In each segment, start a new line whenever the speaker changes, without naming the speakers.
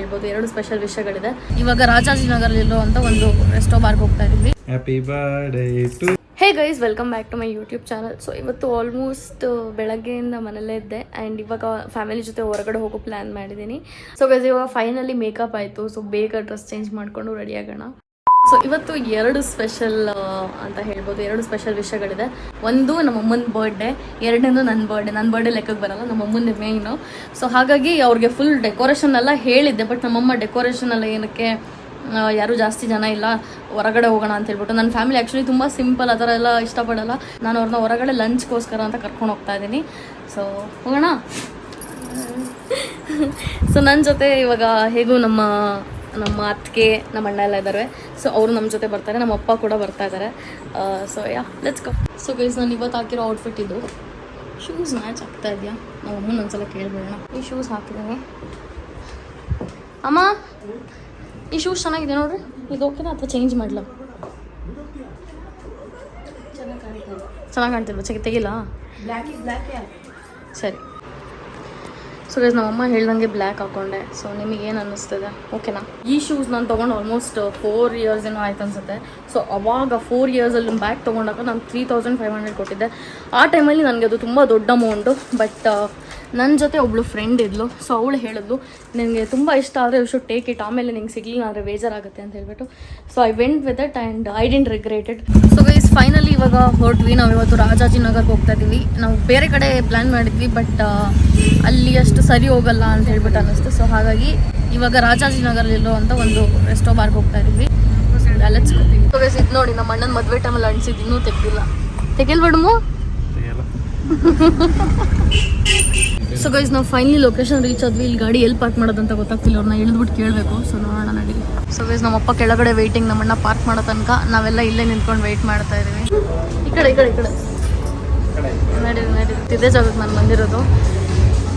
ಹೇಳ್ಬೋದು. 2 ಸ್ಪೆಷಲ್ ವಿಷಯಗಳಿದೆ. ಇವಾಗ ರಾಜಾಜಿನಗರಲ್ಲಿರುವಂಥ ಒಂದು ರೆಸ್ಟೋ ಬಾರ್ಗೆ ಹೋಗ್ತಾ ಇದ್ದೀವಿ.
Happy birthday to
hey guys, welcome back to my YouTube channel. So ಇವತ್ತು ಆಲ್ಮೋಸ್ಟ್ ಬೆಳಗ್ಗೆಯಿಂದ ಮನೇಲೇ ಇದ್ದೆ ಆ್ಯಂಡ್ ಇವಾಗ ಫ್ಯಾಮಿಲಿ ಜೊತೆ ಹೊರಗಡೆ ಹೋಗೋ ಪ್ಲ್ಯಾನ್ ಮಾಡಿದ್ದೀನಿ. ಸೊ ಗೈಸ್ ಇವಾಗ ಫೈನಲಿ ಮೇಕಪ್ ಆಯಿತು. ಸೊ ಬೇಗ ಡ್ರೆಸ್ ಚೇಂಜ್ ಮಾಡಿಕೊಂಡು ರೆಡಿ ಆಗೋಣ. ಸೊ ಇವತ್ತು 2 ಸ್ಪೆಷಲ್ ಅಂತ ಹೇಳ್ಬೋದು. 2 ಸ್ಪೆಷಲ್ ವಿಷಯಗಳಿದೆ. ಒಂದು ನಮ್ಮಮ್ಮನ ಬರ್ಡೇ, ಎರಡನೇದು ನನ್ನ ಬರ್ಡೇ ಲೆಕ್ಕಕ್ಕೆ ಬರಲ್ಲ, ನಮ್ಮಮ್ಮನ ಮೇಯ್ನು. ಸೊ ಹಾಗಾಗಿ ಅವ್ರಿಗೆ ಫುಲ್ ಡೆಕೋರೇಷನ್ ಎಲ್ಲ ಹೇಳಿದ್ದೆ. ಬಟ್ ನಮ್ಮಮ್ಮ ಡೆಕೋರೇಷನ್ ಎಲ್ಲ ಏನಕ್ಕೆ, ಯಾರೂ ಜಾಸ್ತಿ ಜನ ಇಲ್ಲ, ಹೊರಗಡೆ ಹೋಗೋಣ ಅಂತ ಹೇಳ್ಬಿಟ್ಟು. ನನ್ನ ಫ್ಯಾಮಿಲಿ ಆ್ಯಕ್ಚುಲಿ ತುಂಬ ಸಿಂಪಲ್, ಆ ಥರ ಎಲ್ಲ ಇಷ್ಟಪಡಲ್ಲ. ನಾನು ಅವ್ರನ್ನ ಹೊರಗಡೆ ಲಂಚ್ಗೋಸ್ಕರ ಅಂತ ಕರ್ಕೊಂಡು ಹೋಗ್ತಾ ಇದ್ದೀನಿ. ಸೊ ಹೋಗೋಣ. ಸೊ ನನ್ನ ಜೊತೆ ಇವಾಗ ಹೇಗೂ ನಮ್ಮ ಅತ್ತಿಗೆ, ನಮ್ಮ ಅಣ್ಣ ಎಲ್ಲ ಇದ್ದಾರೆ. ಸೊ ಅವರು ನಮ್ಮ ಜೊತೆ ಬರ್ತಾರೆ, ನಮ್ಮ ಅಪ್ಪ ಕೂಡ ಬರ್ತಾ ಇದ್ದಾರೆ. So yeah let's go. So guys, ನಾನು ಇವತ್ತು ಹಾಕಿರೋ ಔಟ್ಫಿಟ್ ಇದು. ಶೂಸ್ ಮ್ಯಾಚ್ ಆಗ್ತಾ ಇದೆಯಾ? ನಮ್ಮ ಅಮ್ಮನ ಒಂದ್ಸಲ ಕೇಳ್ಬೇಡ. ಈ ಶೂಸ್ ಹಾಕಿದ್ದೀನಿ. ಅಮ್ಮ, ಈ ಶೂಸ್ ಚೆನ್ನಾಗಿದೆ ನೋಡ್ರಿ, ಇದು ಓಕೆನಾ ಅಥವಾ ಚೇಂಜ್ ಮಾಡಲ? ಚೆನ್ನಾಗಿ ಕಾಣ್ತಿಲ್ವ? ತೆಗಿಲ್ಲ? ಸರಿ. ಸೊ ಗೈಸ್, ನಮ್ಮಮ್ಮ ಹೇಳ್ದಂಗೆ ಬ್ಲ್ಯಾಕ್ ಹಾಕ್ಕೊಂಡೆ. ಸೊ ನಿಮಗೇನು ಅನ್ನಿಸ್ತದೆ? ಓಕೆನಾ? ಈ ಶೂಸ್ ನಾನು ತೊಗೊಂಡು ಆಲ್ಮೋಸ್ಟ್ 4 ಇಯರ್ಸ್ ಏನೋ ಆಯ್ತು ಅನ್ಸುತ್ತೆ. ಸೊ ಅವಾಗ 4 ಇಯರ್ಸಲ್ಲಿ ಬ್ಯಾಗ್ ತೊಗೊಂಡಾಗ ನಾನು 3500 ಕೊಟ್ಟಿದ್ದೆ. ಆ ಟೈಮಲ್ಲಿ ನನಗೆ ಅದು ತುಂಬ ದೊಡ್ಡ ಅಮೌಂಟು. ಬಟ್ ನನ್ನ ಜೊತೆ ಒಬ್ಳು ಫ್ರೆಂಡ್ ಇದ್ಲು. ಸೊ ಅವಳು ಹೇಳಿದ್ಲು, ನಿನಗೆ ತುಂಬ ಇಷ್ಟ ಆದರೆ ಯು ಶುಡ್ ಟೇಕ್ ಇಟ್, ಆಮೇಲೆ ನಿಂಗೆ ಸಿಗಲಿಲ್ಲ ಅಂದರೆ ಬೇಜಾರಾಗುತ್ತೆ ಅಂತ ಹೇಳ್ಬಿಟ್ಟು. So I went with it and I didn't regret it. So guys, finally ಇವಾಗ ಹೊರಟ್ವಿ. ನಾವು ಇವತ್ತು ರಾಜಾಜಿನಗರ್ಗೆ ಹೋಗ್ತಾ ಇದ್ದೀವಿ. ನಾವು ಬೇರೆ ಕಡೆ ಪ್ಲ್ಯಾನ್ ಮಾಡಿದ್ವಿ, ಬಟ್ ಅಲ್ಲಿ ಅಷ್ಟು ಸರಿ ಹೋಗಲ್ಲ ಅಂತ ಹೇಳ್ಬಿಟ್ಟು ಅನ್ನಿಸ್ತು. ಸೊ ಹಾಗಾಗಿ ಇವಾಗ ರಾಜಾಜಿನಗರಲ್ಲಿರುವಂಥ ಒಂದು ರೆಸ್ಟೋ ಬಾರ್ಗೆ ಹೋಗ್ತಾ ಇದ್ದೀವಿ. Let's go. ಸೊ ಗೈಸ್, ಇದು ನೋಡಿ, ನಮ್ಮ ಅಣ್ಣನ ಮದುವೆ ಟೈಮಲ್ಲಿ ಅಣಿಸಿದ್ದು ಇನ್ನೂ ತೆಗಿಲ್ಬೇಡಮು. ಸೊ ಗೈಸ್, ನಾವು ಫೈನಲಿ ಲೊಕೇಶನ್ ರೀಚ್ ಆದ್ವಿ. ಇಲ್ಲಿ ಗಾಡಿ ಎಲ್ಲಿ ಪಾರ್ಕ್ ಮಾಡೋದಂತ ಗೊತ್ತಾಗ್ತಿಲ್ಲ, ಅವ್ರನ್ನ ಇಳಿದ್ಬಿಟ್ಟು ಕೇಳಬೇಕು. ಸೊ ನೋಡೋಣ, ನಡಿ. ಸೊ ಗೈಸ್, ನಮ್ಮಪ್ಪ ಕೆಳಗಡೆ ವೆಯ್ಟಿಂಗ್, ನಮ್ಮಣ್ಣ ಪಾರ್ಕ್ ಮಾಡೋ ತನಕ ನಾವೆಲ್ಲ ಇಲ್ಲೇ ನಿಂತ್ಕೊಂಡು ವೆಯ್ಟ್ ಮಾಡ್ತಾ ಇದ್ದೀವಿ. ಈ ಕಡೆ ನಡಿ. ಇದೇ ಜಾಗಕ್ಕೆ ನಾನು ಬಂದಿರೋದು.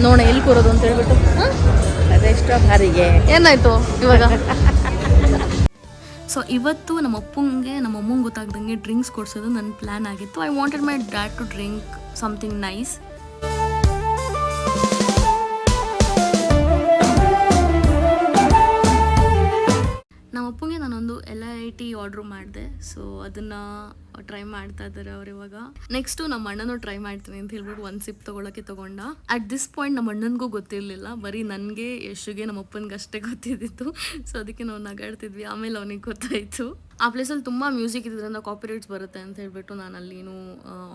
ನೋಡ ಎಲ್ಲಿ ಕೂರೋದು ಅಂತ ಹೇಳ್ಬಿಟ್ಟು.
ಅದೆಷ್ಟೋ ಬಾರಿಗೆ
ಏನಾಯ್ತು ಇವಾಗ? ಸೊ ಇವತ್ತು ನಮ್ಮ ಅಮ್ಮಂಗೆ ಗೊತ್ತಾಗ್ದಂಗೆ ಡ್ರಿಂಕ್ಸ್ ಕೊಡ್ಸೋದು ನನ್ನ ಪ್ಲ್ಯಾನ್ ಆಗಿತ್ತು. I wanted my dad to drink something nice. ನಮ್ಮ ಅಪ್ಪಂಗೆ ನಾನೊಂದು LIT ಆರ್ಡ್ರ್ ಮಾಡಿದೆ. ಸೊ ಅದನ್ನು ಟ್ರೈ ಮಾಡ್ತಾ ಇದ್ದಾರೆ ಅವ್ರು ಇವಾಗ. ನೆಕ್ಸ್ಟು ನಮ್ಮ ಅಣ್ಣನೂ ಟ್ರೈ ಮಾಡ್ತೀನಿ ಅಂತ ಹೇಳ್ಬಿಟ್ಟು 1 ಸಿಪ್ ತೊಗೊಂಡ. ಅಟ್ ದಿಸ್ ಪಾಯಿಂಟ್ ನಮ್ಮ ಅಣ್ಣನಿಗೂ ಗೊತ್ತಿರಲಿಲ್ಲ, ಬರೀ ನನಗೆ, ಯಶುಗೆ, ನಮ್ಮ ಅಪ್ಪನಿಗೆ ಅಷ್ಟೇ ಗೊತ್ತಿದ್ದಿತ್ತು. ಸೊ ಅದಕ್ಕೆ ನಾವು ನಗಾಡ್ತಿದ್ವಿ. ಆಮೇಲೆ ಅವನಿಗೆ ಗೊತ್ತಾಯಿತು. ಆ ಪ್ಲೇಸಲ್ಲಿ ತುಂಬ ಮ್ಯೂಸಿಕ್ ಇದ್ರಿಂದ ಕಾಪಿರೈಟ್ಸ್ ಬರುತ್ತೆ ಅಂತ ಹೇಳ್ಬಿಟ್ಟು ನಾನು ಅಲ್ಲಿನೂ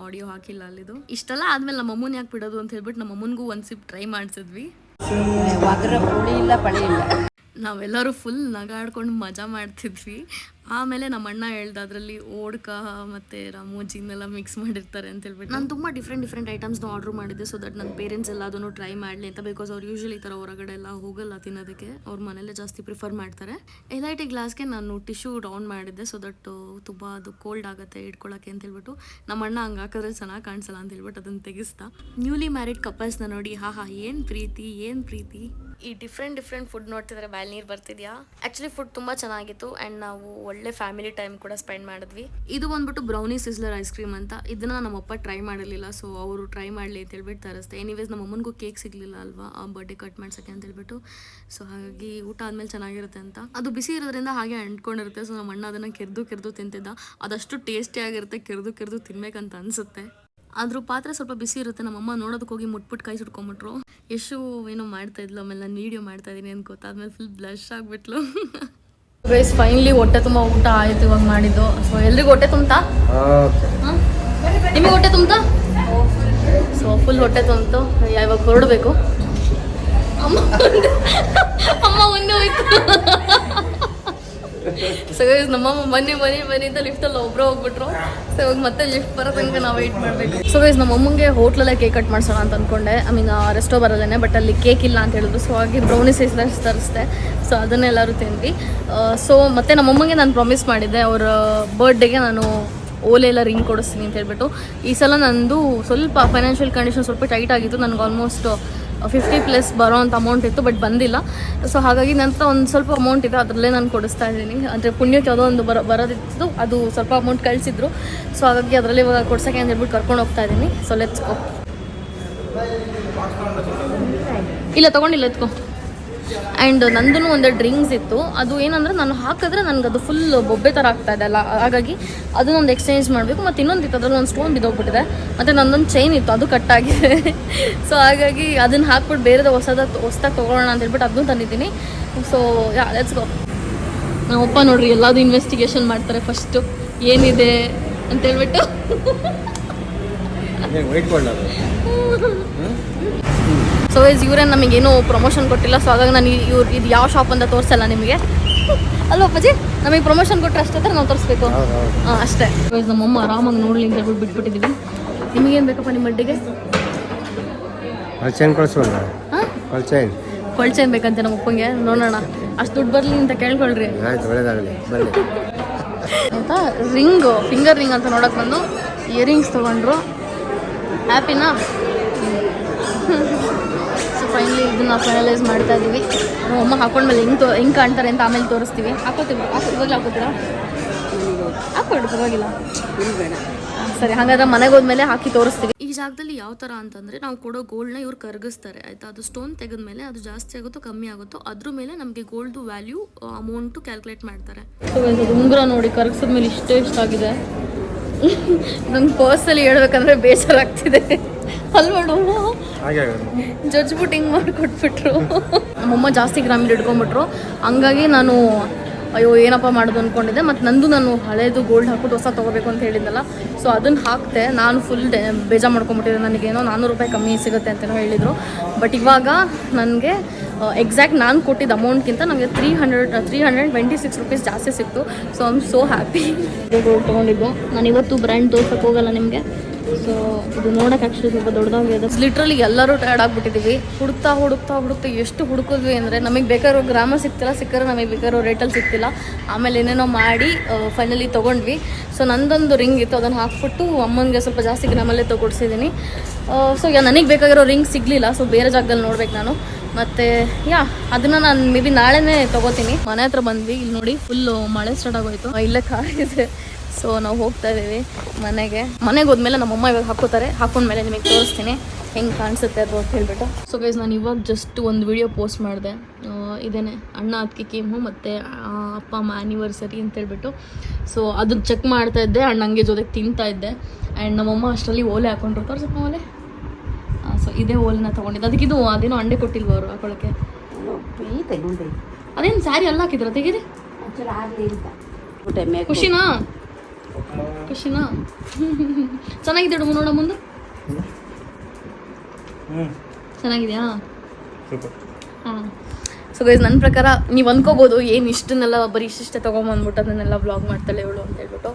ಆಡಿಯೋ ಹಾಕಿಲ್ಲ ಅಲ್ಲಿದು. ಇಷ್ಟೆಲ್ಲ ಆದಮೇಲೆ ನಮ್ಮ ಅಮ್ಮನ ಯಾಕೆ ಬಿಡೋದು ಅಂತ ಹೇಳ್ಬಿಟ್ಟು ನಮ್ಮ ಅಮ್ಮನಿಗೂ 1 ಸಿಪ್ ಟ್ರೈ ಮಾಡಿಸಿದ್ವಿ.
ಪುಳಿ ಇಲ್ಲ ಪಳಿ ಇಲ್ಲ.
ನಾವೆಲ್ಲರೂ ಫುಲ್ ನಗಾಡ್ಕೊಂಡು ಮಜಾ ಮಾಡ್ತಿದ್ವಿ. ಆಮೇಲೆ ನಮ್ಮ ಅಣ್ಣ ಹೇಳ್ದ ಅದರಲ್ಲಿ ಓಡ್ಕ ಮತ್ತು ರಾಮೋಜಿನೆಲ್ಲ ಮಿಕ್ಸ್ ಮಾಡಿರ್ತಾರೆ ಅಂತ ಹೇಳ್ಬಿಟ್ಟು. ನಾನು ತುಂಬ ಡಿಫ್ರೆಂಟ್ ಐಟಮ್ಸ್ನ ಆರ್ಡ್ರ್ ಮಾಡಿದ್ದೆ. ಸೊ ದಟ್ ನನ್ನ ಪೇರೆಂಟ್ಸ್ ಎಲ್ಲ ಅದನ್ನು ಟ್ರೈ ಮಾಡಲಿ ಅಂತ. ಬಿಕಾಸ್ ಅವ್ರು ಯೂಶ್ವಲಿ ಈ ಥರ ಹೊರಗಡೆ ಎಲ್ಲ ಹೋಗಲ್ಲ ತಿನ್ನೋದಕ್ಕೆ, ಅವ್ರ ಮನೇಲೆ ಜಾಸ್ತಿ ಪ್ರಿಫರ್ ಮಾಡ್ತಾರೆ. LIT ಗ್ಲಾಸ್ಗೆ ನಾನು ಟಿಶ್ಯೂ ರೌಂಡ್ ಮಾಡಿದ್ದೆ. ಸೊ ದಟ್ ತುಂಬ ಅದು ಕೋಲ್ಡ್ ಆಗುತ್ತೆ ಇಟ್ಕೊಳ್ಳೋಕ್ಕೆ ಅಂತ ಹೇಳ್ಬಿಟ್ಟು. ನಮ್ಮ ಅಣ್ಣ ಹಂಗೆ ಹಾಕಿದ್ರೆ ಚೆನ್ನಾಗಿ ಕಾಣಿಸಲ್ಲ ಅಂತ ಹೇಳ್ಬಿಟ್ಟು ಅದನ್ನು ತೆಗಿಸ್ತಾ. ನ್ಯೂಲಿ ಮ್ಯಾರಿಡ್ ಕಪಲ್ಸ್ನ ನೋಡಿ, ಏನು ಪ್ರೀತಿ. ಈ ಡಿಫ್ರೆಂಟ್ ಫುಡ್ ನೋಡ್ತಿದ್ರೆ ಬ್ಯಾಲ್ ನೀರು ಬರ್ತಿದ್ಯಾ. ಆ್ಯಕ್ಚುಲಿ ಫುಡ್ ತುಂಬ ಚೆನ್ನಾಗಿತ್ತು ಆ್ಯಂಡ್ ನಾವು ಒಳ್ಳೆ ಫ್ಯಾಮಿಲಿ ಟೈಮ್ ಕೂಡ ಸ್ಪೆಂಡ್ ಮಾಡಿದ್ವಿ. ಇದು ಬಂದ್ಬಿಟ್ಟು ಬ್ರೌನಿ ಸಿಸ್ಲರ್ ಐಸ್ ಕ್ರೀಮ್ ಅಂತ. ಇದನ್ನ ನಮ್ಮಪ್ಪ ಟ್ರೈ ಮಾಡಿರಲಿಲ್ಲ. ಸೊ ಅವರು ಟ್ರೈ ಮಾಡಲಿ ಅಂತ ಹೇಳ್ಬಿಟ್ಟು ತರಿಸ್ದೆ. ಎನಿವೇಸ್ ನಮ್ಮ ಅಮ್ಮನಿಗೂ ಕೇಕ್ ಸಿಗಲಿಲ್ಲ ಅಲ್ವಾ ಆ ಬರ್ಡೇ ಕಟ್ ಮಾಡ್ಸೋಕ್ಕೆ ಅಂತ ಹೇಳ್ಬಿಟ್ಟು. ಸೊ ಹಾಗಾಗಿ ಊಟ ಆದಮೇಲೆ ಚೆನ್ನಾಗಿರುತ್ತೆ ಅಂತ. ಅದು ಬಿಸಿ ಇರೋದ್ರಿಂದ ಹಾಗೆ ಅಂಟ್ಕೊಂಡಿರುತ್ತೆ. ಸೊ ನಮ್ಮ ಅಣ್ಣ ಅದನ್ನು ಕೆರೆದು ತಿಂತಿದ್ದ. ಅದಷ್ಟು ಟೇಸ್ಟಿಯಾಗಿರುತ್ತೆ, ಕೆರೆದು ತಿನ್ಬೇಕಂತ ಅನಿಸುತ್ತೆ. ಆದರೂ ಪಾತ್ರೆ ಸ್ವಲ್ಪ ಬಿಸಿ ಇರುತ್ತೆ. ನಮ್ಮಮ್ಮ ನೋಡೋದಕ್ಕೆ ಹೋಗಿ ಮುಟ್ಬಿಟ್ಟು ಕೈ ಸುಟ್ಕೊಂಬಿಟ್ರು. ಎಷ್ಟು ಏನೋ ಮಾಡ್ತಾ ಇದ್ಲು. ಆಮೇಲೆ ನಾನು ವೀಡಿಯೋ ಮಾಡ್ತಾ ಇದ್ದೀನಿ ಅಂತ ಗೊತ್ತಾದ್ಮೇಲೆ ಫುಲ್ ಬ್ಲಶ್ ಆಗಿಬಿಟ್ಲು. ಗೈಸ್, ಫೈನಲಿ ಹೊಟ್ಟೆ ತುಂಬ ಊಟ ಆಯಿತು ಇವಾಗ ಮಾಡಿದ್ದು. ಸೊ ಎಲ್ರಿಗೂ ಹೊಟ್ಟೆ ತುಂಬ್ತಾ? ನಿಮಗೆ ಹೊಟ್ಟೆ ತುಂಬ್ತಾ? ಸೊ ಫುಲ್ ಹೊಟ್ಟೆ ತುಂಬಿತು. ಇವಾಗ ಹೊರಡಬೇಕು. ಅಮ್ಮ ಒಂದೇ ಹೋಯ್ತು. ಸೊ ಗೈಸ್, ನಮ್ಮಮ್ಮ ಬನ್ನಿ ಅಂತ ಲಿಫ್ಟಲ್ಲಿ ಒಬ್ಬರು ಹೋಗ್ಬಿಟ್ರು. ಸೊ ಇವಾಗ ಮತ್ತೆ ಲಿಫ್ಟ್ ಬರೋ ತನಕ ನಾವು ವೆಯ್ಟ್ ಮಾಡಬೇಕು. ಸೊ ಗೈಸ್, ನಮ್ಮ ಅಮ್ಮಂಗೆ ಹೋಟ್ಲಲ್ಲೇ ಕೇಕ್ ಕಟ್ ಮಾಡ್ಸೋಣ ಅಂತ ಅಂದ್ಕೊಂಡೆ. ರೆಸ್ಟೋ ಬರಲ್ಲೇ, ಬಟ್ ಅಲ್ಲಿ ಕೇಕ್ ಇಲ್ಲ ಅಂತ ಹೇಳಿದ್ರು. ಸೊ ಹಾಗೆ ಬ್ರೌನಿ ಸೈಜ್ಲೆಸ್ ತರಿಸ್ದೆ. ಸೊ ಅದನ್ನೆಲ್ಲರೂ ತಿಂದ್ವಿ. ಸೊ ಮತ್ತೆ ನಮ್ಮಮ್ಮಂಗೆ ನಾನು ಪ್ರಾಮಿಸ್ ಮಾಡಿದ್ದೆ, ಅವರ ಬರ್ಡೇಗೆ ನಾನು ಓಲೆ ಎಲ್ಲ ರಿಂಗ್ ಕೊಡಿಸ್ತೀನಿ ಅಂತ ಹೇಳ್ಬಿಟ್ಟು. ಈ ಸಲ ನಂದು ಸ್ವಲ್ಪ ಫೈನಾನ್ಷಿಯಲ್ ಕಂಡೀಷನ್ ಸ್ವಲ್ಪ ಟೈಟ್ ಆಗಿತ್ತು. ನನಗೆ ಆಲ್ಮೋಸ್ಟ್ 50+ ಬರೋ ಅಂಥ ಅಮೌಂಟ್ ಇತ್ತು, ಬಟ್ ಬಂದಿಲ್ಲ. ಸೊ ಹಾಗಾಗಿ ನಂತರ ಒಂದು ಸ್ವಲ್ಪ ಅಮೌಂಟ್ ಇದೆ, ಅದರಲ್ಲೇ ನಾನು ಕೊಡಿಸ್ತಾ ಇದ್ದೀನಿ. ಅಂದರೆ ಪುಣ್ಯಕ್ಕೆ ಯಾವುದೋ ಒಂದು ಬರೋದಿತ್ತು, ಅದು ಸ್ವಲ್ಪ ಅಮೌಂಟ್ ಕಳಿಸಿದ್ರು. ಸೊ ಹಾಗಾಗಿ ಅದರಲ್ಲಿ ಇವಾಗ ಕೊಡ್ಸೋಕ್ಕೆ ಅಂತ ಹೇಳ್ಬಿಟ್ಟು ಕರ್ಕೊಂಡು ಹೋಗ್ತಾ ಇದ್ದೀನಿ. So let's go. ಇಲ್ಲ ತೊಗೊಂಡಿಲ್ಲ, ಎತ್ಕೊ. ಆ್ಯಂಡ್ ನಂದು ಒಂದು ಡ್ರಿಂಕ್ಸ್ ಇತ್ತು. ಅದು ಏನಂದರೆ ನಾನು ಹಾಕಿದ್ರೆ ನನಗೆ ಅದು ಫುಲ್ ಬೊಬ್ಬೆ ಥರ ಆಗ್ತಾ ಇದೆ ಅಲ್ಲ, ಹಾಗಾಗಿ ಅದನ್ನೊಂದು ಎಕ್ಸ್ಚೇಂಜ್ ಮಾಡಬೇಕು. ಮತ್ತು ಇನ್ನೊಂದು ಇತ್ತು, ಅದರಲ್ಲಿ ಒಂದು ಸ್ಟೋನ್ ಬಿದ್ದೋಗ್ಬಿಟ್ಟಿದೆ. ಮತ್ತು ನನ್ನೊಂದು ಚೈನ್ ಇತ್ತು, ಅದು ಕಟ್ಟಾಗಿದೆ. ಸೊ ಹಾಗಾಗಿ ಅದನ್ನು ಹಾಕ್ಬಿಟ್ಟು ಬೇರೆದು ಹೊಸದಾಗಿ ತೊಗೊಳ್ಳೋಣ ಅಂತ ಹೇಳ್ಬಿಟ್ಟು ಅದನ್ನು ತಂದಿದ್ದೀನಿ. So yeah let's go. ನಮ್ಮಪ್ಪ ನೋಡ್ರಿ ಎಲ್ಲದೂ ಇನ್ವೆಸ್ಟಿಗೇಷನ್ ಮಾಡ್ತಾರೆ ಫಸ್ಟು ಏನಿದೆ ಅಂತ ಹೇಳ್ಬಿಟ್ಟು. ಸೊ ಇವ್ರೇನು ನಮಗೇನು ಪ್ರಮೋಷನ್ ಕೊಟ್ಟಿಲ್ಲ. ಸೊ ಹಾಗಾಗಿ ನಾನು ಇದು ಯಾವ ಶಾಪ್ ಅಂತ ತೋರಿಸಲ್ಲ ನಿಮಗೆ ಅಲ್ವಾ ಅಪ್ಪಾಜಿ. ನಮಗೆ ಪ್ರಮೋಷನ್ ಕೊಟ್ಟರೆ ಅಷ್ಟೇ ನಾವು ತೋರಿಸ್ಬೇಕು. ಹಾಂ ಅಷ್ಟೇ. ನಮ್ಮಮ್ಮ ಆರಾಮಾಗಿ ನೋಡ್ಲಿ ಅಂತ ಹೇಳ್ಬಿಟ್ಟು ಬಿಟ್ಬಿಟ್ಟಿದ್ದೀವಿ. ನಿಮಗೇನು ಬೇಕಪ್ಪ ನಿಮ್ಮ ಬಡ್ಡಿಗೆ?
ಕೊಳ್ಚೈನ್
ಕೊಳ್ಚೈನ್ ಬೇಕಂತೆ ನಮ್ಮ ಅಪ್ಪಂಗೆ. ನೋಡೋಣ ಅಷ್ಟು ದುಡ್ಡು ಬರಲಿ ಅಂತ ಕೇಳ್ಕೊಳ್ರಿ ಆಯಿತಾ. ರಿಂಗು ಫಿಂಗರ್ ರಿಂಗ್ ಅಂತ ನೋಡೋಕೆ ಬಂದು ಇಯರಿಂಗ್ಸ್ ತೊಗೊಂಡ್ರು. ಹ್ಯಾಪಿನಾ? ಸೊ ಫೈನಲಿ ಇದನ್ನ ಫೈನಲೈಸ್ ಮಾಡ್ತಾ ಇದ್ದೀವಿ. ನಮ್ಮ ಅಮ್ಮ ಹಾಕೊಂಡ್ಮೇಲೆ ಹೆಂಗೆ ಕಾಣ್ತಾರೆ ಅಂತ ಆಮೇಲೆ ತೋರಿಸ್ತೀವಿ. ಹಾಕೋತೀವಿ ಇವಾಗಲೇ ಹಾಕೋತೀರಾ? ಹಾಕೊಡ್ರಿ ಪರವಾಗಿಲ್ಲ. ಸರಿ, ಹಾಗಾದ್ರೆ ಮನೆಗೆ ಹೋದ್ಮೇಲೆ ಹಾಕಿ ತೋರಿಸ್ತೀವಿ. ಈ ಜಾಗದಲ್ಲಿ ಯಾವ ಥರ ಅಂತಂದರೆ ನಾವು ಕೊಡೋ ಗೋಲ್ಡ್ನ ಇವ್ರು ಕರಗಿಸ್ತಾರೆ ಆಯಿತಾ. ಅದು ಸ್ಟೋನ್ ತೆಗೆದ್ಮೇಲೆ ಅದು ಜಾಸ್ತಿ ಆಗುತ್ತೋ ಕಮ್ಮಿ ಆಗುತ್ತೋ ಅದ್ರ ಮೇಲೆ ನಮಗೆ ಗೋಲ್ಡ್ದು ವ್ಯಾಲ್ಯೂ ಅಮೌಂಟು ಕ್ಯಾಲ್ಕುಲೇಟ್ ಮಾಡ್ತಾರೆ. ಸೊ ಅದು ಉಂಗುರ ನೋಡಿ ಕರಗಿಸಿದ್ಮೇಲೆ ಇಷ್ಟಾಗಿದೆ. ನಂಗೆ ಪರ್ಸಲ್ಲಿ ಹೇಳ್ಬೇಕಂದ್ರೆ ಬೇಜಾರಾಗ್ತಿದೆ ಅಲ್ವಾಡು. ಜಡ್ಜ್ಬಿಟ್ಟು ಹಿಂಗೆ ಮಾಡಿಕೊಟ್ಬಿಟ್ರು. ನಮ್ಮಮ್ಮ ಜಾಸ್ತಿ ಗ್ರಾಮಿಲ್ ಹಿಡ್ಕೊಂಡ್ಬಿಟ್ರು. ಹಂಗಾಗಿ ನಾನು ಅಯ್ಯೋ ಏನಪ್ಪ ಮಾಡೋದು ಅಂದ್ಕೊಂಡಿದ್ದೆ. ಮತ್ತು ನಾನು ಹಳೇದು ಗೋಲ್ಡ್ ಹಾಕ್ಬಿಟ್ಟು ಹೊಸ ತೊಗೋಬೇಕು ಅಂತ ಹೇಳಿದ್ನಲ್ಲ, ಸೊ ಅದನ್ನು ಹಾಕ್ತೆ. ನಾನು ಫುಲ್ ಬೇಜಾರು ಮಾಡ್ಕೊಂಬಿಟ್ಟಿದ್ದೆ. ನನಗೇನೋ 400 ರೂಪಾಯಿ ಕಮ್ಮಿ ಸಿಗುತ್ತೆ ಅಂತಲೋ ಹೇಳಿದರು. ಬಟ್ ಇವಾಗ ನನಗೆ ಎಕ್ಸಾಕ್ಟ್ ನಾನು ಕೊಟ್ಟಿದ್ದ ಅಮೌಂಟ್ಗಿಂತ ನನಗೆ 326 ರುಪೀಸ್ ಜಾಸ್ತಿ ಸಿಕ್ತು. So I am so happy. Gold ತೊಗೊಂಡಿದ್ದು ನಾನು ಇವತ್ತು ಬ್ರ್ಯಾಂಡ್ ತೋರ್ಸೋಕೆ ಹೋಗಲ್ಲ ನಿಮಗೆ. ಸೊ ಇದು ನೋಡೋಕೆ ಆ್ಯಕ್ಚುಲಿ ಸ್ವಲ್ಪ ದೊಡ್ಡದಾಗಿದೆ. ಲಿಟ್ರಲಿ ಎಲ್ಲರೂ ಟಯರ್ಡ್ ಆಗಿಬಿಟ್ಟಿದ್ದೀವಿ. ಹುಡುಕ್ತಾ ಎಷ್ಟು ಹುಡುಕಿದ್ವಿ ಅಂದರೆ ನಮಗೆ ಬೇಕಾಗಿರೋ ಗ್ರಾಮ ಸಿಕ್ಕಿದ್ರೆ ನಮಗೆ ಬೇಕಾಗಿರೋ ರೇಟಲ್ಲಿ ಸಿಗ್ತಿಲ್ಲ. ಆಮೇಲೆ ಏನೇನೋ ಮಾಡಿ ಫೈನಲಿ ತೊಗೊಂಡ್ವಿ. ಸೊ ನಂದೊಂದು ರಿಂಗ್ ಇತ್ತು, ಅದನ್ನು ಹಾಕ್ಬಿಟ್ಟು ಅಮ್ಮನಿಗೆ ಸ್ವಲ್ಪ ಜಾಸ್ತಿ ಗ್ರಾಮಲ್ಲೇ ತೊಗೊಡ್ಸಿದ್ದೀನಿ. ಸೊ ಈಗ ನನಗೆ ಬೇಕಾಗಿರೋ ರಿಂಗ್ ಸಿಗಲಿಲ್ಲ. ಸೊ ಬೇರೆ ಜಾಗದಲ್ಲಿ ನೋಡ್ಬೇಕು ನಾನು. ಮತ್ತು ಅದನ್ನು ನಾನು ಮೇ ಬಿ ನಾಳೆನೇ ತೊಗೋತೀನಿ. ಮನೆ ಹತ್ರ ಬಂದ್ವಿ. ಇಲ್ಲಿ ನೋಡಿ ಫುಲ್ಲು ಮಳೆ ಸ್ಟಾರ್ಟ್ ಆಗೋಯ್ತು. ಇಲ್ಲೇ ಕಾರಿದೆ. ಸೊ ನಾವು ಹೋಗ್ತಾ ಇದ್ದೀವಿ ಮನೆಗೆ ಹೋದ್ಮೇಲೆ ನಮ್ಮಮ್ಮ ಇವಾಗ ಹಾಕೊಂಡ್ಮೇಲೆ ನಿಮಗೆ ತೋರಿಸ್ತೀನಿ ಹೆಂಗೆ ಕಾಣಿಸುತ್ತೆ ಅದು ಅಂತ ಹೇಳ್ಬಿಟ್ಟು. ಸೊ ಗೈಸ್ ನಾನು ಇವಾಗ ಜಸ್ಟ್ ಒಂದು ವಿಡಿಯೋ ಪೋಸ್ಟ್ ಮಾಡಿದೆ. ಇದೇನೆ ಅಣ್ಣ ಅದಕ್ಕೆ ಕೇಮು ಮತ್ತು ಅಪ್ಪ ಅಮ್ಮ ಆ್ಯನಿವರ್ಸರಿ ಅಂತೇಳ್ಬಿಟ್ಟು. ಸೊ ಅದು ಚೆಕ್ ಮಾಡ್ತಾ ಇದ್ದೆ. ಅಣ್ಣಂಗೆ ಜೊತೆಗೆ ತಿಂತಾ ಇದ್ದೆ. ಆ್ಯಂಡ್ ನಮ್ಮಮ್ಮ ಅಷ್ಟರಲ್ಲಿ ಓಲೆ ಹಾಕೊಂಡಿರ್ತಾರೆ ಸ್ವಲ್ಪ ಓಲೆ. ಸೊ ಇದೇ ಓಲನ್ನ ತೊಗೊಂಡಿದ್ದು. ಅದಕ್ಕಿದು ಅದೇನೋ ಅಂಡೆ ಕೊಟ್ಟಿಲ್ವ ಅವರು ಹಾಕೊಳ್ಳೋಕ್ಕೆ? ಅದೇನು ಸ್ಯಾರಿ ಎಲ್ಲ ಹಾಕಿದ್ರ ತೆಗೀರಿ. ಖುಷಿನಾ ಚೆನ್ನಾಗಿದೆ ನೋಡ ಮುಂದೆ. ಚೆನ್ನಾಗಿದೆಯಾ? ಹಾಂ. ಸೊ ಗೈಸ್ ನನ್ನ ಪ್ರಕಾರ ನೀವು ಅಂದ್ಕೋಬೋದು ಏನು ಇಷ್ಟನ್ನೆಲ್ಲ ಬರೀ ಇಷ್ಟೇ ತೊಗೊಂಬಂದ್ಬಿಟ್ಟು ಅದನ್ನೆಲ್ಲ ವ್ಲಾಗ್ ಮಾಡ್ತಾಳೆ ಇವಳು ಅಂತ ಹೇಳ್ಬಿಟ್ಟು.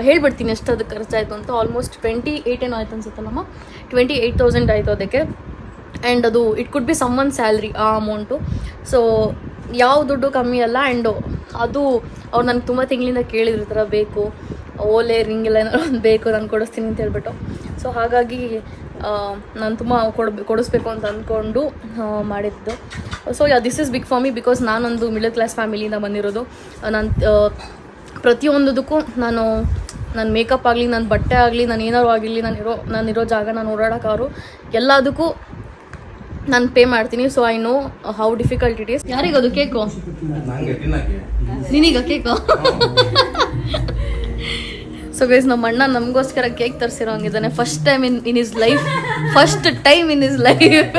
ಹೇಳ್ಬಿಡ್ತೀನಿ ಎಷ್ಟು ಅದಕ್ಕೆ ಖರ್ಚಾಯಿತು ಅಂತ. ಆಲ್ಮೋಸ್ಟ್ 28 ಏನೋ ಆಯ್ತು ಅನ್ಸುತ್ತಲ್ಲಮ್ಮ. 28,000 ಆಯಿತು ಅದಕ್ಕೆ. ಆ್ಯಂಡ್ ಅದು it could be summon salary ಆ ಅಮೌಂಟು. ಸೊ ಯಾವ ದುಡ್ಡು ಕಮ್ಮಿ ಅಲ್ಲ. ಆ್ಯಂಡ್ ಅದು ಅವ್ರು ನನಗೆ ತುಂಬ ತಿಂಗಳಿಂದ ಕೇಳಿದ್ರು ಥರ ಬೇಕು ಓಲೆ ರಿಂಗ್ ಎಲ್ಲ ಏನಾದ್ರು ಒಂದು ಬೇಕು ನಾನು ಕೊಡಿಸ್ತೀನಿ ಅಂತ ಹೇಳ್ಬಿಟ್ಟು. ಸೊ ಹಾಗಾಗಿ ನಾನು ತುಂಬ ಕೊಡಿಸ್ಬೇಕು ಅಂತ ಅಂದ್ಕೊಂಡು ಮಾಡಿದ್ದು. So this is big for me because ನಾನೊಂದು ಮಿಡಲ್ ಕ್ಲಾಸ್ ಫ್ಯಾಮಿಲಿಯಿಂದ ಬಂದಿರೋದು. ನಾನು ಪ್ರತಿಯೊಂದಕ್ಕೂ ನನ್ನ ಮೇಕಪ್ ಆಗಲಿ, ನನ್ನ ಬಟ್ಟೆ ಆಗಲಿ, ನಾನು ಏನಾರು ಆಗಿರಲಿ, ನಾನಿರೋ ಜಾಗ, ನಾನು ಓಡಾಡೋಕ್ಕಾದ್ರು ಎಲ್ಲದಕ್ಕೂ ನಾನು ಪೇ ಮಾಡ್ತೀನಿ. So I know how difficult it is. ಯಾರಿಗದು ಕೇಕು? ನಿನೀಗ ಕೇಕು? ಸೊ ಗೈಸ್ ನಮ್ಮ ಅಣ್ಣ ನಮಗೋಸ್ಕರ ಕೇಕ್ ತರಿಸಿರೋ ಹಂಗಿದ್ದಾನೆ. First time in his life.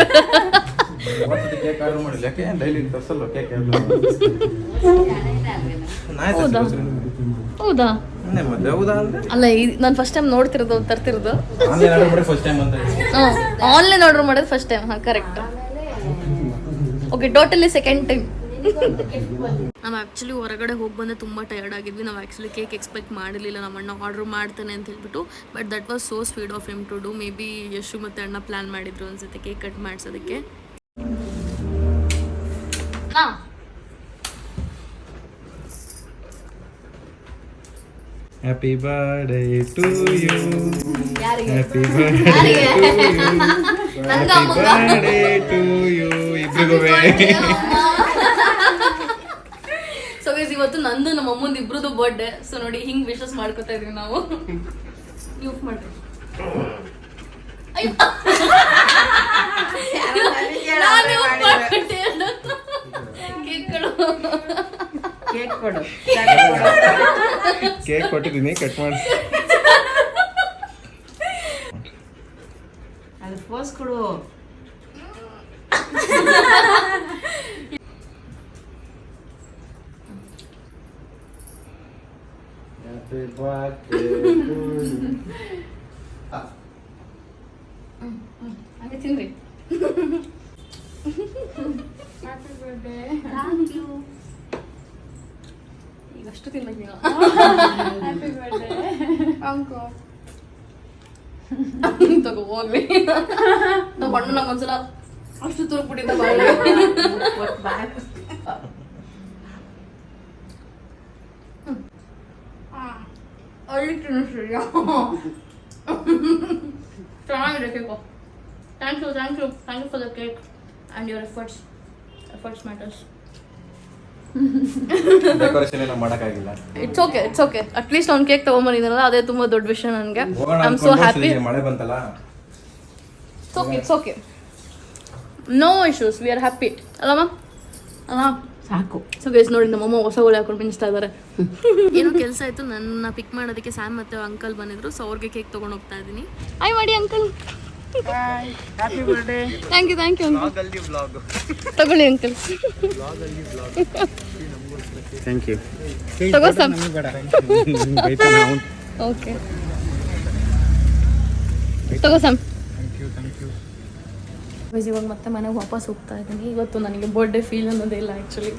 ಹೌದಾ? ಅಲ್ಲ ನಾನು ಫಸ್ಟ್ ಟೈಮ್ ತರ್ತಿರೋದು. ಆನ್ಲೈನ್ ಆರ್ಡರ್ ಮಾಡೋದು ಫಸ್ಟ್ ಟೈಮ್. ಹಾಂ correct. Okay, totally second time. ನಾವು ಆ್ಯಕ್ಚುಲಿ ಹೊರಗಡೆ ಹೋಗಿ ಬಂದೆ ತುಂಬ ಟಯರ್ಡ್ ಆಗಿದ್ವಿ. ನಾವು ಆ್ಯಕ್ಚುಲಿ ಕೇಕ್ ಎಕ್ಸ್ಪೆಕ್ಟ್ ಮಾಡಿರಲಿಲ್ಲ ನಮ್ಮ ಅಣ್ಣ ಆರ್ಡ್ರ್ ಮಾಡ್ತಾನೆ ಅಂತ ಹೇಳ್ಬಿಟ್ಟು. But that was so sweet of him to do. Maybe Yashu ಮತ್ತು ಅಣ್ಣ ಪ್ಲ್ಯಾನ್ ಮಾಡಿದ್ರು ಅನ್ಸುತ್ತೆ ಕೇಕ್ ಕಟ್ ಮಾಡಿಸೋದಕ್ಕೆ.
Happy birthday to you.
ಯಾರಿಗೆ?
Happy birthday to you. ಇಬ್ರಿಗೂ.
ಸೊ ಗೈಸ್ ಇವತ್ತು ನಂದು ನಮ್ಮ ಅಮ್ಮಂದು ಇಬ್ರದ್ದು ಬರ್ಡೇ. ಸೊ ನೋಡಿ ಹಿಂಗೆ ವಿಶಸ್ ಮಾಡ್ಕೊತಾ ಇದೀವಿ ನಾವು. ಯೂಸ್ ಮಾಡ್ರಿ.
ಕೇಕ್ ಕೊಡು
ಕೇಕ್ ಕೊಟ್ಟಿದ್ದೀನಿ, ಕಟ್ ಮಾಡಿ.
ಅದು ಪೋಸ್ ಕೊಡು.
Happy birthday to you.
ಹಂಗೆ ತಿನ್ರಿ. ಈಗ ಅಷ್ಟು ತಿನ್ಬೇಕು ನೀವು. ತಗೋ ಹೋಗ್ಲಿ. ನಾವು ಬಣ್ಣ ನಂಗೆ ಒಂದ್ಸಲ ಅಷ್ಟು ತುರುಕ್ಬಿಟ್ಟಿದ್ದ ಚೆನ್ನಾಗಿದೆ cake. Thank you for the cake and your efforts matters.
Decoration ಏನೋ ಮಾಡೋಕ್ಕಾಗಿಲ್ಲ.
ಇಟ್ಸ್ ಓಕೆ ಅಟ್ಲೀಸ್ಟ್ ಅವ್ನು ಕೇಕ್ ತೊಗೊಂಬಂದಿದ್ದಾರಲ್ಲ ಅದೇ ತುಂಬ ದೊಡ್ಡ ವಿಷಯ ನನಗೆ.
ಹೋಗೋಣ
ಐ ಆಮ್ ಸೋ ಹ್ಯಾಪಿ.
ಅನ್ಕೊಂಡು ಮಳೆ ಬಂತಲ್ಲ.
It's okay no issues, we are happy ಅಲ್ಲ ಮ್ಯಾಮ್? ಅಲ್ಲ
ಸಾಕು.
ಸೊ ಗೈಸ್ ನೋಡಿ ನಮ್ಮಮ್ಮ ಹೊಸ ಒಳ್ಳೆ ಹಾಕೊಂಡು ಮಿಂಚ್ತಾ ಇದ್ದಾರೆ. ಏನೋ ಕೆಲಸ ಆಯಿತು, ನನ್ನ ಪಿಕ್ ಮಾಡೋದಕ್ಕೆ ಸ್ಯಾಮ್ ಮತ್ತು ಅಂಕಲ್ ಬಂದಿದ್ರು. ಸೊ ಅವ್ರಿಗೆ ಕೇಕ್ ತೊಗೊಂಡು ಹೋಗ್ತಾ ಇದ್ದೀನಿ. ಆಯ್ ಮಾಡಿ uncle.
Happy birthday.
Thank you uncle. ತಗೊಳ್ಳಿ ಅಂಕಲ್.
Thank you.
ತಗೋ ಸ್ಯಾಮ್. ಓಕೆ ತಗೋ ಸ್ಯಾಮ್. ಇವಾಗ ಮತ್ತೆ ಮನೆಗೆ ವಾಪಸ್ ಹೋಗ್ತಾ ಇದ್ದೀನಿ. ಇವತ್ತು ನನಗೆ ಬರ್ಡೇ ಫೀಲ್ ಅನ್ನೋದೇ ಇಲ್ಲ ಆ್ಯಕ್ಚುಲಿ.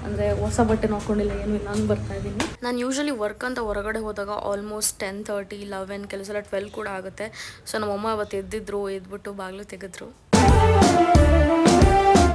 ಅಂದರೆ ಹೊಸ ಬಟ್ಟೆ ಹಾಕ್ಕೊಂಡಿಲ್ಲ, ಏನೂ ಇಲ್ಲ, ನಾನು ಬರ್ತಾ ಇದ್ದೀನಿ. ನಾನು ಯೂಶ್ವಲಿ ವರ್ಕ್ ಅಂತ ಹೊರಗಡೆ ಹೋದಾಗ ಆಲ್ಮೋಸ್ಟ್ 10:30, 11, ಕೆಲವು ಸಲ 12 ಕೂಡ ಆಗುತ್ತೆ. ಸೊ ನಮ್ಮಮ್ಮ ಅವತ್ತು ಎದ್ದಿದ್ರು, ಎದ್ಬಿಟ್ಟು ಬಾಗಿಲು ತೆಗೆದ್ರು.